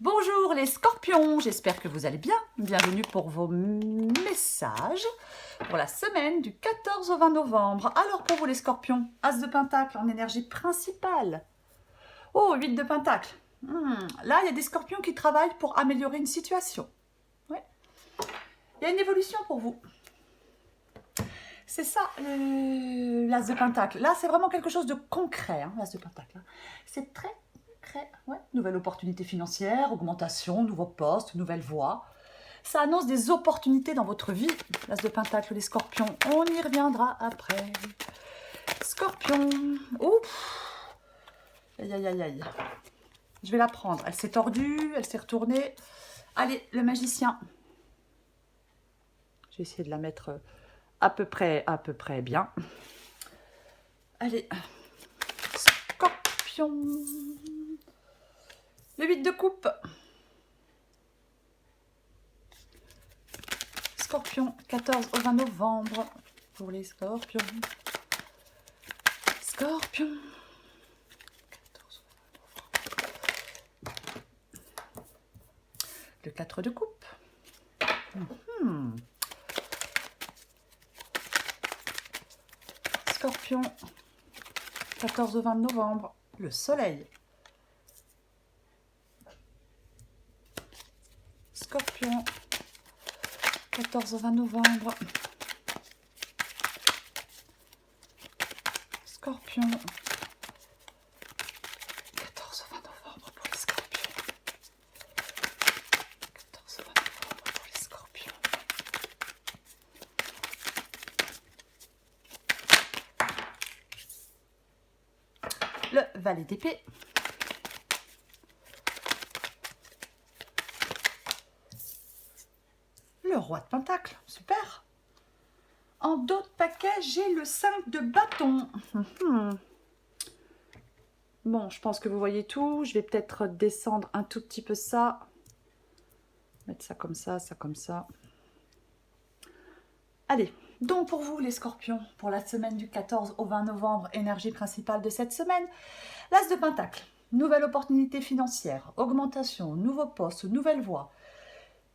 Bonjour les scorpions, j'espère que vous allez bien. Bienvenue pour vos messages pour la semaine du 14 au 20 novembre. Alors pour vous les scorpions, As de Pentacle en énergie principale. Oh, 8 de Pentacle. Là, il y a des scorpions qui travaillent pour améliorer une situation. Ouais. Il y a une évolution pour vous. C'est ça, l'As de Pentacle. Là, c'est vraiment quelque chose de concret, hein, l'As de Pentacle. C'est très concret. Ouais. Nouvelle opportunité financière, augmentation, nouveau poste, nouvelle voie. Ça annonce des opportunités dans votre vie, l'As de Pentacle, les scorpions. On y reviendra après. Scorpion. Ouf. Aïe, aïe, aïe, aïe. Je vais la prendre. Elle s'est tordue, elle s'est retournée. Allez, le magicien. Je vais essayer de la mettre à peu près bien. Allez, scorpion. Le 8 de coupe. Scorpion, 14 au 20 novembre pour les scorpions. Scorpion. 14 au 20 novembre. Le 4 de coupe. Scorpion, 14 au 20 novembre, le soleil. Scorpion, 14 au 20 novembre. Scorpion, 14 au 20 novembre pour les scorpions. 14 au 20 novembre pour les scorpions. Le valet d'épée. Le roi de pentacle, super. En dos de paquet, j'ai le 5 de bâton. Bon, je pense que vous voyez tout. Je vais peut-être descendre un tout petit peu ça. Mettre ça comme ça comme ça. Allez, donc pour vous les scorpions, pour la semaine du 14 au 20 novembre, énergie principale de cette semaine, l'As de Pentacle, nouvelle opportunité financière, augmentation, nouveau poste, nouvelle voie.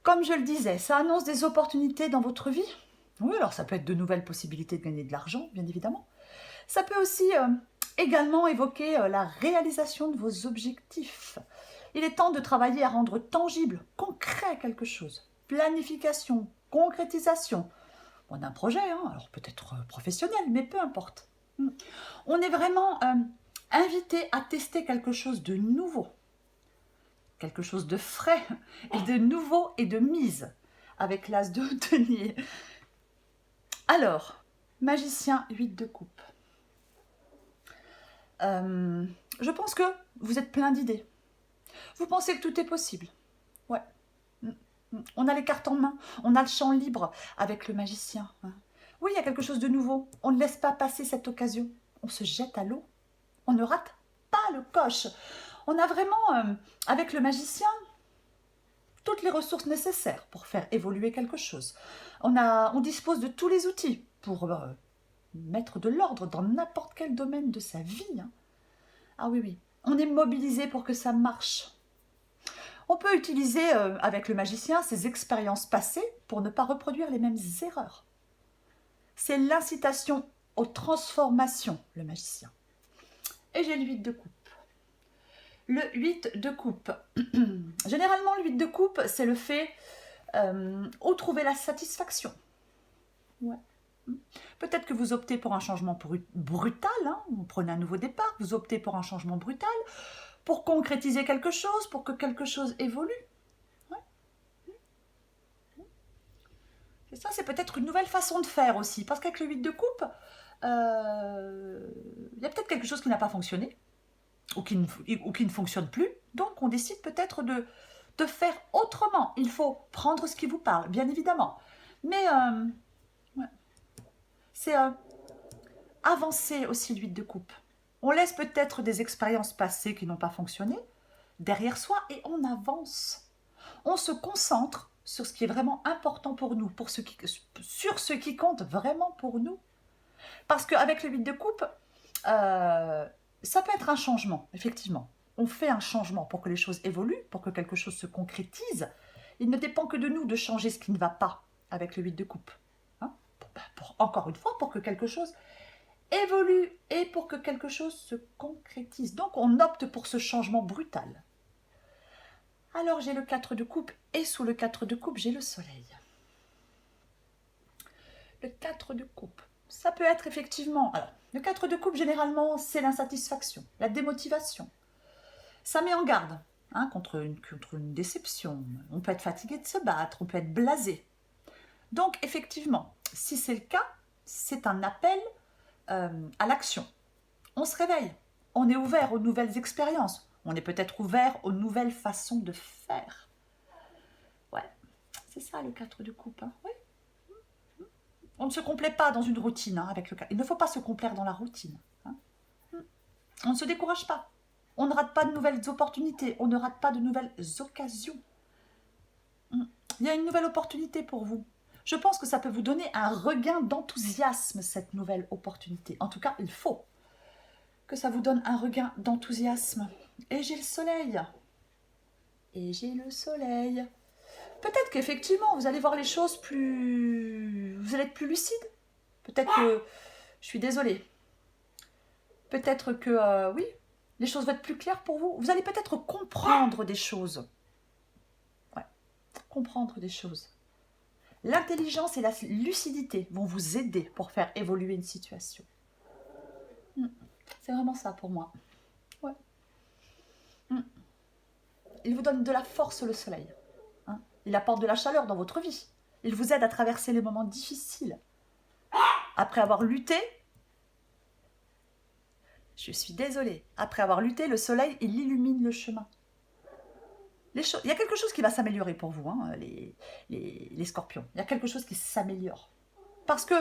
Comme je le disais, ça annonce des opportunités dans votre vie. Oui, alors ça peut être de nouvelles possibilités de gagner de l'argent, bien évidemment. Ça peut aussi également évoquer la réalisation de vos objectifs. Il est temps de travailler à rendre tangible, concret quelque chose. Planification, concrétisation. On a un projet, hein, alors peut-être professionnel, mais peu importe. On est vraiment invité à tester quelque chose de nouveau, quelque chose de frais, et de nouveau et de mise, avec l'As de denier. Alors, magicien 8 de coupe. Je pense que vous êtes plein d'idées. Vous pensez que tout est possible. Ouais. On a les cartes en main, on a le champ libre avec le magicien. Oui, il y a quelque chose de nouveau. On ne laisse pas passer cette occasion. On se jette à l'eau. On ne rate pas le coche. On a vraiment, avec le magicien, toutes les ressources nécessaires pour faire évoluer quelque chose. On dispose de tous les outils pour mettre de l'ordre dans n'importe quel domaine de sa vie. Ah oui, oui. On est mobilisé pour que ça marche. On peut utiliser avec le magicien ses expériences passées pour ne pas reproduire les mêmes erreurs. C'est l'incitation aux transformations, le magicien. Et j'ai le 8 de coupe. Le 8 de coupe. Généralement, le 8 de coupe, c'est le fait où trouver la satisfaction. Ouais. Peut-être que vous optez pour un changement brutal, hein, vous prenez un nouveau départ, vous optez pour un changement brutal, pour concrétiser quelque chose, pour que quelque chose évolue. Ouais. Et ça, c'est peut-être une nouvelle façon de faire aussi, parce qu'avec le 8 de coupe, il y a peut-être quelque chose qui n'a pas fonctionné, ou qui ne fonctionne plus, donc on décide peut-être de faire autrement. Il faut prendre ce qui vous parle, bien évidemment, mais ouais. C'est avancer aussi le 8 de coupe. On laisse peut-être des expériences passées qui n'ont pas fonctionné derrière soi et on avance. On se concentre sur ce qui est vraiment important pour nous, sur ce qui compte vraiment pour nous. Parce qu'avec le 8 de coupe, ça peut être un changement, effectivement. on fait un changement pour que les choses évoluent, pour que quelque chose se concrétise, il ne dépend que de nous de changer ce qui ne va pas avec le 8 de coupe. Hein, encore une fois, pour que quelque chose évolue et pour que quelque chose se concrétise. Donc on opte pour ce changement brutal. Alors j'ai le 4 de coupe et sous le 4 de coupe, j'ai le soleil. Le 4 de coupe, ça peut être effectivement... Alors, le 4 de coupe, généralement, c'est l'insatisfaction, la démotivation. Ça met en garde hein, contre une déception. On peut être fatigué de se battre, on peut être blasé. Donc, effectivement, si c'est le cas, c'est un appel à l'action. On se réveille, on est ouvert aux nouvelles expériences, on est peut-être ouvert aux nouvelles façons de faire. Ouais, c'est ça le 4 de coupe. Hein. Oui. On ne se complaît pas dans une routine hein, avec le 4. Il ne faut pas se complaire dans la routine. Hein. On ne se décourage pas. On ne rate pas de nouvelles opportunités. On ne rate pas de nouvelles occasions. Il y a une nouvelle opportunité pour vous. Je pense que ça peut vous donner un regain d'enthousiasme, cette nouvelle opportunité. En tout cas, il faut que ça vous donne un regain d'enthousiasme. Et j'ai le soleil. Et j'ai le soleil. Peut-être qu'effectivement, vous allez voir les choses plus... Vous allez être plus lucide. Peut-être que... Je suis désolée. Peut-être que, oui, les choses vont être plus claires pour vous. Vous allez peut-être comprendre des choses. Ouais, comprendre des choses. L'intelligence et la lucidité vont vous aider pour faire évoluer une situation. C'est vraiment ça pour moi. Ouais. Il vous donne de la force, le soleil. Hein. Il apporte de la chaleur dans votre vie. Il vous aide à traverser les moments difficiles. Après avoir lutté, je suis désolée, après avoir lutté, le soleil, il illumine le chemin. Il y a quelque chose qui va s'améliorer pour vous, hein, les scorpions. Il y a quelque chose qui s'améliore. Parce que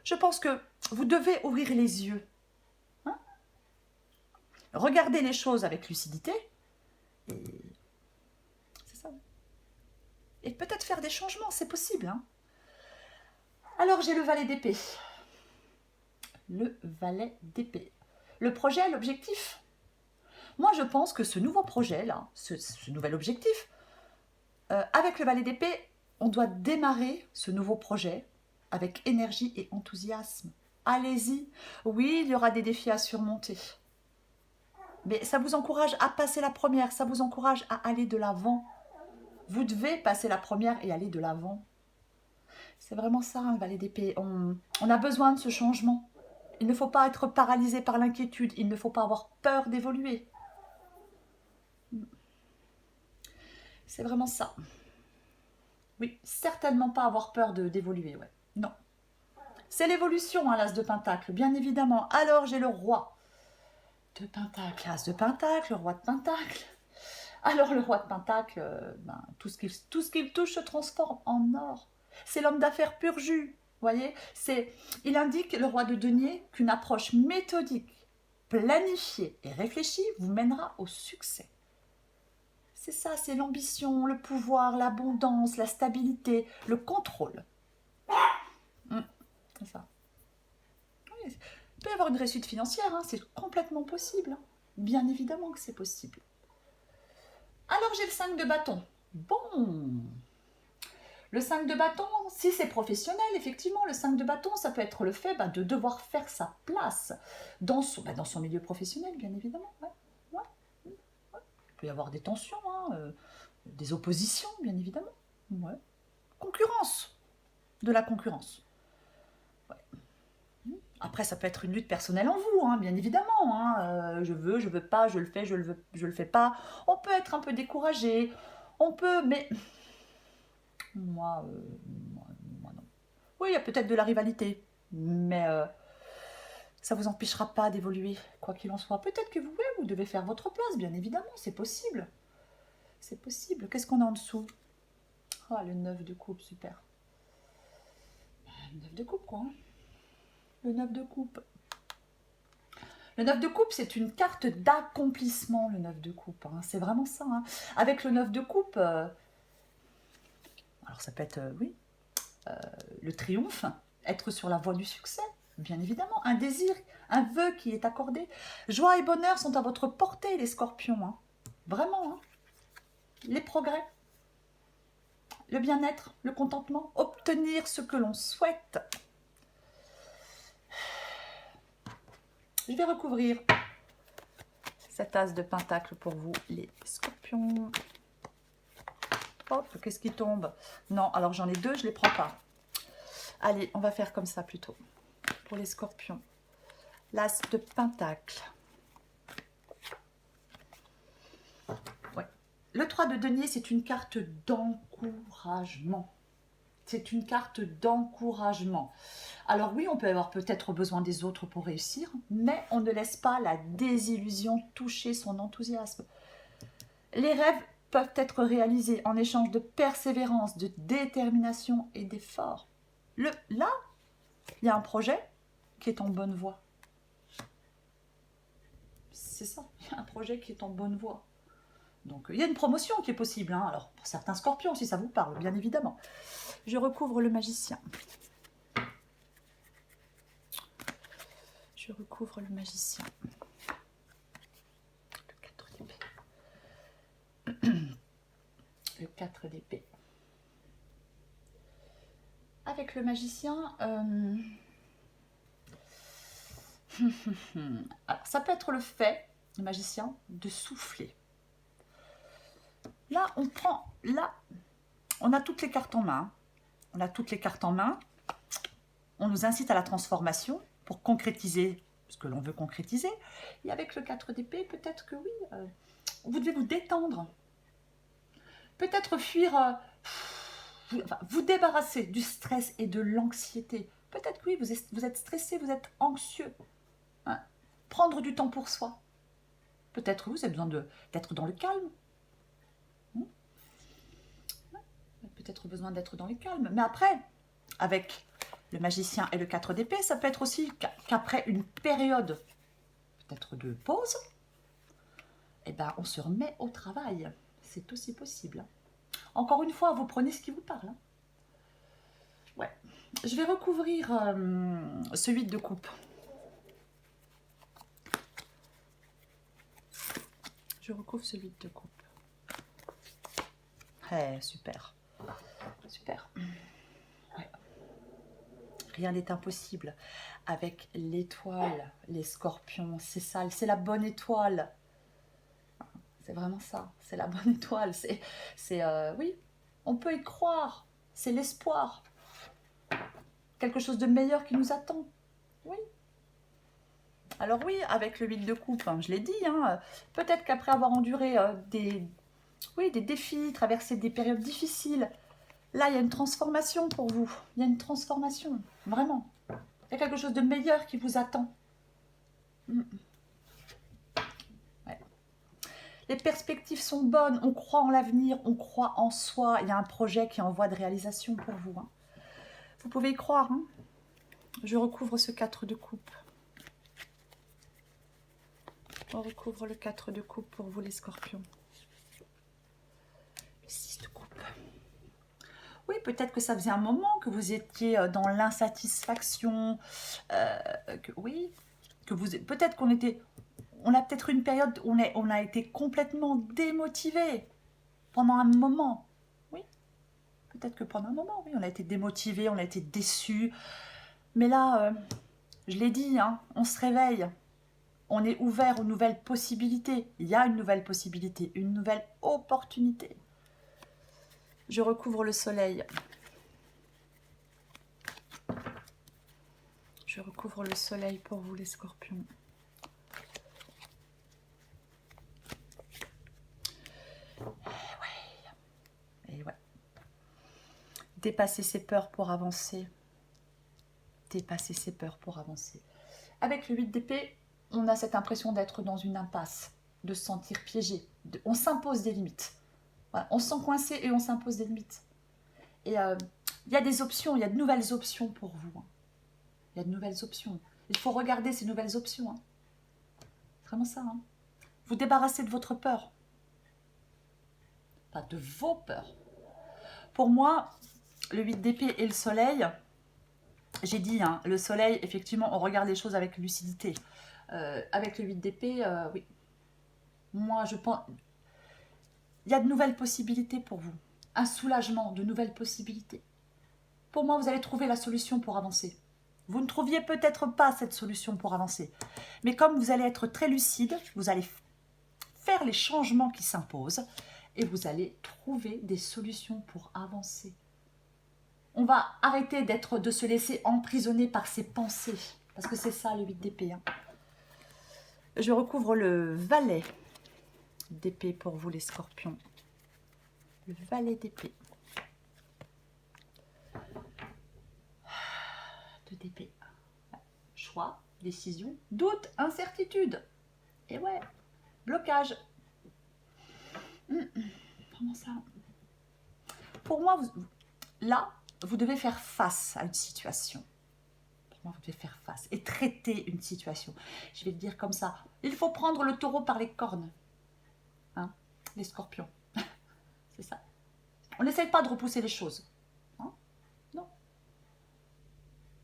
je pense que vous devez ouvrir les yeux. Hein, regardez les choses avec lucidité. Et c'est ça. Et peut-être faire des changements, c'est possible. Hein. Alors j'ai le valet d'épée. Le valet d'épée. Le projet, l'objectif. Moi, je pense que ce nouveau projet-là, ce nouvel objectif, avec le valet d'épée, on doit démarrer ce nouveau projet avec énergie et enthousiasme. Allez-y. Oui, il y aura des défis à surmonter. Mais ça vous encourage à passer la première, ça vous encourage à aller de l'avant. Vous devez passer la première et aller de l'avant. C'est vraiment ça, un valet d'épée. On a besoin de ce changement. Il ne faut pas être paralysé par l'inquiétude. Il ne faut pas avoir peur d'évoluer. C'est vraiment ça. Oui, certainement pas avoir peur d'évoluer. Ouais. Non. C'est l'évolution, hein, l'as de Pentacle, bien évidemment. Alors, j'ai le roi de Pentacle, as de Pentacle, le roi de Pentacle. Alors, le roi de Pentacle, tout ce qu'il touche se transforme en or. C'est l'homme d'affaires pur jus. Voyez, il indique, le roi de denier, qu'une approche méthodique, planifiée et réfléchie vous mènera au succès. C'est ça, c'est l'ambition, le pouvoir, l'abondance, la stabilité, le contrôle. C'est ça. Oui, il peut y avoir une réussite financière, hein, c'est complètement possible. Hein. Bien évidemment que c'est possible. Alors j'ai le 5 de bâton. Bon. Le 5 de bâton, si c'est professionnel, effectivement, le 5 de bâton, ça peut être le fait de devoir faire sa place dans son milieu professionnel, bien évidemment. Ouais. Ouais. Il peut y avoir des tensions, hein, des oppositions, bien évidemment. Ouais. Concurrence. De la concurrence. Ouais. Après, ça peut être une lutte personnelle en vous, hein, bien évidemment. Hein. Je veux pas, je le fais, je le fais pas. On peut être un peu découragé. On peut, mais... Moi non. Oui, il y a peut-être de la rivalité, mais ça ne vous empêchera pas d'évoluer, quoi qu'il en soit. Peut-être que vous devez faire votre place, bien évidemment, c'est possible. C'est possible. Qu'est-ce qu'on a en dessous? Ah, le 9 de coupe, super. Le 9 de coupe, quoi. Hein. Le 9 de coupe. Le 9 de coupe, c'est une carte d'accomplissement, le 9 de coupe. Hein. C'est vraiment ça. Hein. Avec le 9 de coupe, alors ça peut être, le triomphe, être sur la voie du succès. bien évidemment, un désir, un vœu qui est accordé. Joie et bonheur sont à votre portée, les scorpions. Hein. Vraiment. Hein. Les progrès, le bien-être, le contentement, obtenir ce que l'on souhaite. Je vais recouvrir cet as de pentacle pour vous, les scorpions. Hop, qu'est-ce qui tombe? Non, alors j'en ai deux, je ne les prends pas. Allez, on va faire comme ça plutôt. Pour les scorpions. L'as de pentacle. Ouais. Le 3 de denier, c'est une carte d'encouragement. C'est une carte d'encouragement. Alors oui, on peut avoir peut-être besoin des autres pour réussir, mais on ne laisse pas la désillusion toucher son enthousiasme. Les rêves peuvent être réalisés en échange de persévérance, de détermination et d'effort. Là, il y a un projet qui est en bonne voie. C'est ça, il y a un projet qui est en bonne voie. Donc, il y a une promotion qui est possible. Hein. Alors, pour certains scorpions, si ça vous parle, bien évidemment. Je recouvre le magicien. Je recouvre le magicien. Le 4 d'épée. Le 4 d'épée. Avec le magicien... Alors, ça peut être le fait, le magicien, de souffler. Là, on a toutes les cartes en main. On a toutes les cartes en main. On nous incite à la transformation pour concrétiser ce que l'on veut concrétiser. Et avec le 4 d'épée, peut-être que oui, vous devez vous détendre. Peut-être fuir, vous débarrasser du stress et de l'anxiété. Peut-être que oui, vous êtes stressé, vous êtes anxieux. Hein. Prendre du temps pour soi. Peut-être que vous avez besoin d'être dans le calme. Peut-être besoin d'être dans le calme. Mais après, avec le magicien et le 4 d'épée, ça peut être aussi qu'après une période peut-être de pause, eh ben, on se remet au travail. C'est aussi possible. Encore une fois, vous prenez ce qui vous parle. Ouais. Je vais recouvrir ce 8 de coupe. Je recouvre ce 8 de coupe. Super. Super. Ouais. Rien n'est impossible. Avec l'étoile, les scorpions, c'est ça, c'est la bonne étoile. C'est vraiment ça, c'est la bonne étoile. Oui, on peut y croire. C'est l'espoir. Quelque chose de meilleur qui nous attend. Oui. Alors oui, avec le 8 de coupe, hein, je l'ai dit, hein, peut-être qu'après avoir enduré des défis, traversé des périodes difficiles, là, il y a une transformation pour vous. Il y a une transformation, vraiment. Il y a quelque chose de meilleur qui vous attend. Ouais. Les perspectives sont bonnes, on croit en l'avenir, on croit en soi. Il y a un projet qui est en voie de réalisation pour vous. Hein. Vous pouvez y croire. Hein. Je recouvre ce 4 de coupe. On recouvre le 4 de coupe pour vous, les scorpions. Le 6 de coupe. Oui, peut-être que ça faisait un moment que vous étiez dans l'insatisfaction. Peut-être on a peut-être une période où on a été complètement démotivé pendant un moment. Oui, peut-être que pendant un moment, oui, on a été démotivé, on a été déçu. Mais là, je l'ai dit, hein, on se réveille. On est ouvert aux nouvelles possibilités. Il y a une nouvelle possibilité, une nouvelle opportunité. Je recouvre le soleil. Je recouvre le soleil pour vous, les scorpions. Et ouais. Dépasser ses peurs pour avancer. Dépasser ses peurs pour avancer. Avec le 8 d'épée, on a cette impression d'être dans une impasse, de se sentir piégé. On s'impose des limites. Voilà, on se sent coincé et on s'impose des limites. Et il y a des options, il y a de nouvelles options pour vous. Hein. Il y a de nouvelles options. Il faut regarder ces nouvelles options. Hein. C'est vraiment ça. Hein. Vous débarrassez de votre peur. Pas de vos peurs. Pour moi, le 8 d'épée et le soleil, J'ai dit, hein, le soleil, effectivement, on regarde les choses avec lucidité. Avec le 8 d'épée, oui. Moi, je pense... Il y a de nouvelles possibilités pour vous. Un soulagement, de nouvelles possibilités. Pour moi, vous allez trouver la solution pour avancer. Vous ne trouviez peut-être pas cette solution pour avancer. Mais comme vous allez être très lucide, vous allez faire les changements qui s'imposent et vous allez trouver des solutions pour avancer. On va arrêter de se laisser emprisonner par ses pensées. Parce que c'est ça le 8 d'épée. Hein. Je recouvre le valet d'épée pour vous les scorpions. Le valet d'épée. De d'épée. Choix, décision, doute, incertitude. Et ouais, blocage. Comment ça? Pour moi, là, vous devez faire face à une situation. Pour moi, vous devez faire face et traiter une situation. Je vais le dire comme ça. Il faut prendre le taureau par les cornes. Hein, les scorpions. C'est ça. On n'essaye pas de repousser les choses. Hein, non.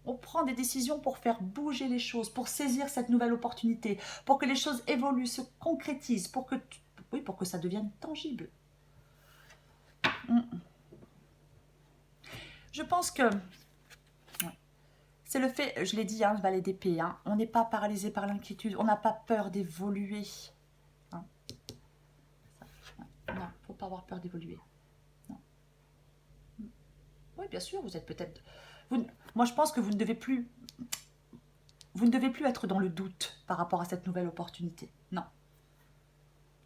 On prend des décisions pour faire bouger les choses, pour saisir cette nouvelle opportunité, pour que les choses évoluent, se concrétisent, pour que ça devienne tangible. Je pense que c'est le fait, je l'ai dit, hein, le valet d'épée, hein, on n'est pas paralysé par l'inquiétude, on n'a pas peur d'évoluer. Hein. Non, il ne faut pas avoir peur d'évoluer. Oui, bien sûr, vous êtes peut-être... Moi, je pense que vous ne devez plus être dans le doute par rapport à cette nouvelle opportunité. Non.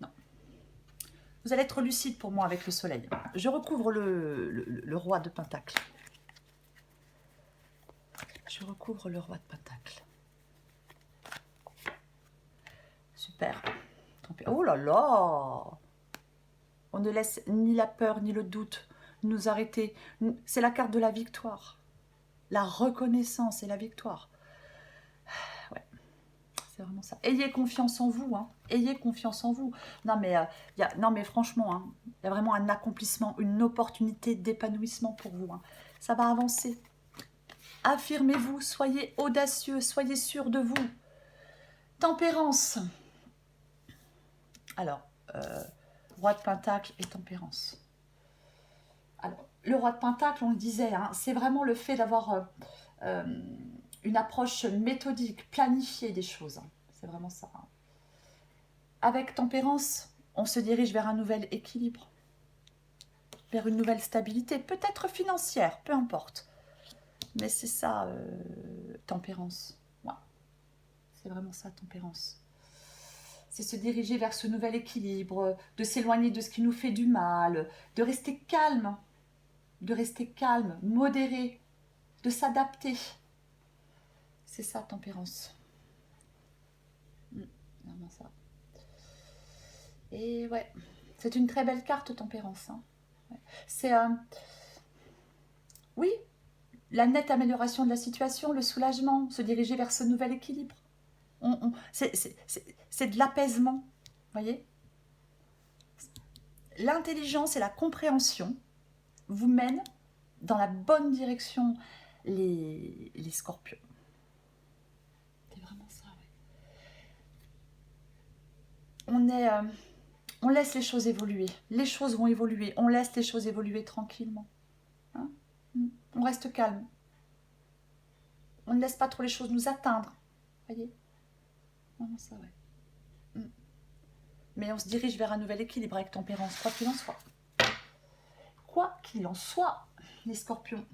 Non. Vous allez être lucide pour moi avec le soleil. Je recouvre le roi de Pentacle. Je recouvre le roi de Pentacle. Super. Oh là là! On ne laisse ni la peur ni le doute nous arrêter. C'est la carte de la victoire. La reconnaissance et la victoire. Ouais, c'est vraiment ça. Ayez confiance en vous. Hein. Ayez confiance en vous. Non mais franchement, hein, y a vraiment un accomplissement, une opportunité d'épanouissement pour vous. Hein. Ça va avancer. Affirmez-vous, soyez audacieux, soyez sûr de vous. Tempérance. Alors, roi de Pentacle et tempérance. Alors, le roi de Pentacle, on le disait, hein, c'est vraiment le fait d'avoir une approche méthodique, planifiée des choses. Hein. C'est vraiment ça. Hein. Avec tempérance, on se dirige vers un nouvel équilibre, vers une nouvelle stabilité, peut-être financière, peu importe. Mais c'est ça, tempérance. Ouais. C'est vraiment ça, tempérance. C'est se diriger vers ce nouvel équilibre, de s'éloigner de ce qui nous fait du mal, de rester calme, modéré, de s'adapter. C'est ça, tempérance. Vraiment ça. Et ouais, c'est une très belle carte, tempérance. Hein. Ouais. C'est, oui, la nette amélioration de la situation, le soulagement, se diriger vers ce nouvel équilibre. C'est de l'apaisement, voyez. L'intelligence et la compréhension vous mènent dans la bonne direction, les scorpions. C'est vraiment ça, ouais. On laisse les choses évoluer. Les choses vont évoluer. On laisse les choses évoluer tranquillement. Hein, on reste calme. On ne laisse pas trop les choses nous atteindre. Voyez. Vraiment ça, ouais. Mais on se dirige vers un nouvel équilibre avec tempérance, quoi qu'il en soit. Quoi qu'il en soit, les scorpions.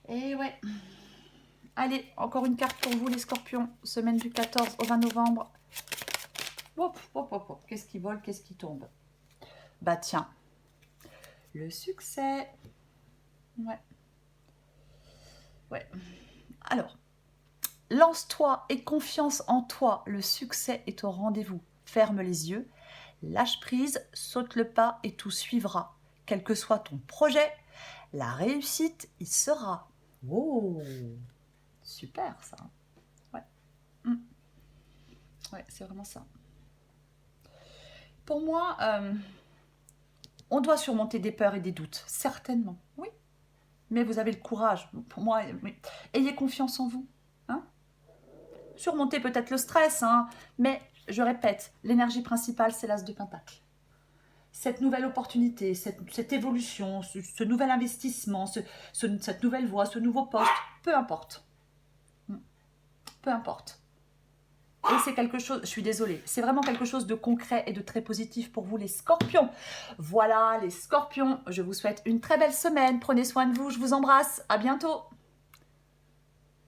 Et ouais. Allez, encore une carte pour vous, les scorpions. Semaine du 14 au 20 novembre. Hop, hop, hop, hop. Qu'est-ce qui vole, qu'est-ce qui tombe? Bah tiens. Le succès. Ouais. Ouais. Alors, lance-toi et confiance en toi. Le succès est au rendez-vous. Ferme les yeux, lâche prise, saute le pas et tout suivra. Quel que soit ton projet, la réussite y sera. Oh, super ça. Ouais. Ouais, c'est vraiment ça. Pour moi, on doit surmonter des peurs et des doutes, certainement. Oui. Mais vous avez le courage. Pour moi, oui. Ayez confiance en vous. Hein. Surmontez peut-être le stress, hein, mais je répète, l'énergie principale, c'est l'as de Pentacle. Cette nouvelle opportunité, cette évolution, ce nouvel investissement, cette nouvelle voie, ce nouveau poste, peu importe. Peu importe. Et c'est quelque chose, je suis désolée, c'est vraiment quelque chose de concret et de très positif pour vous les scorpions. Voilà les scorpions, je vous souhaite une très belle semaine, prenez soin de vous, je vous embrasse, à bientôt.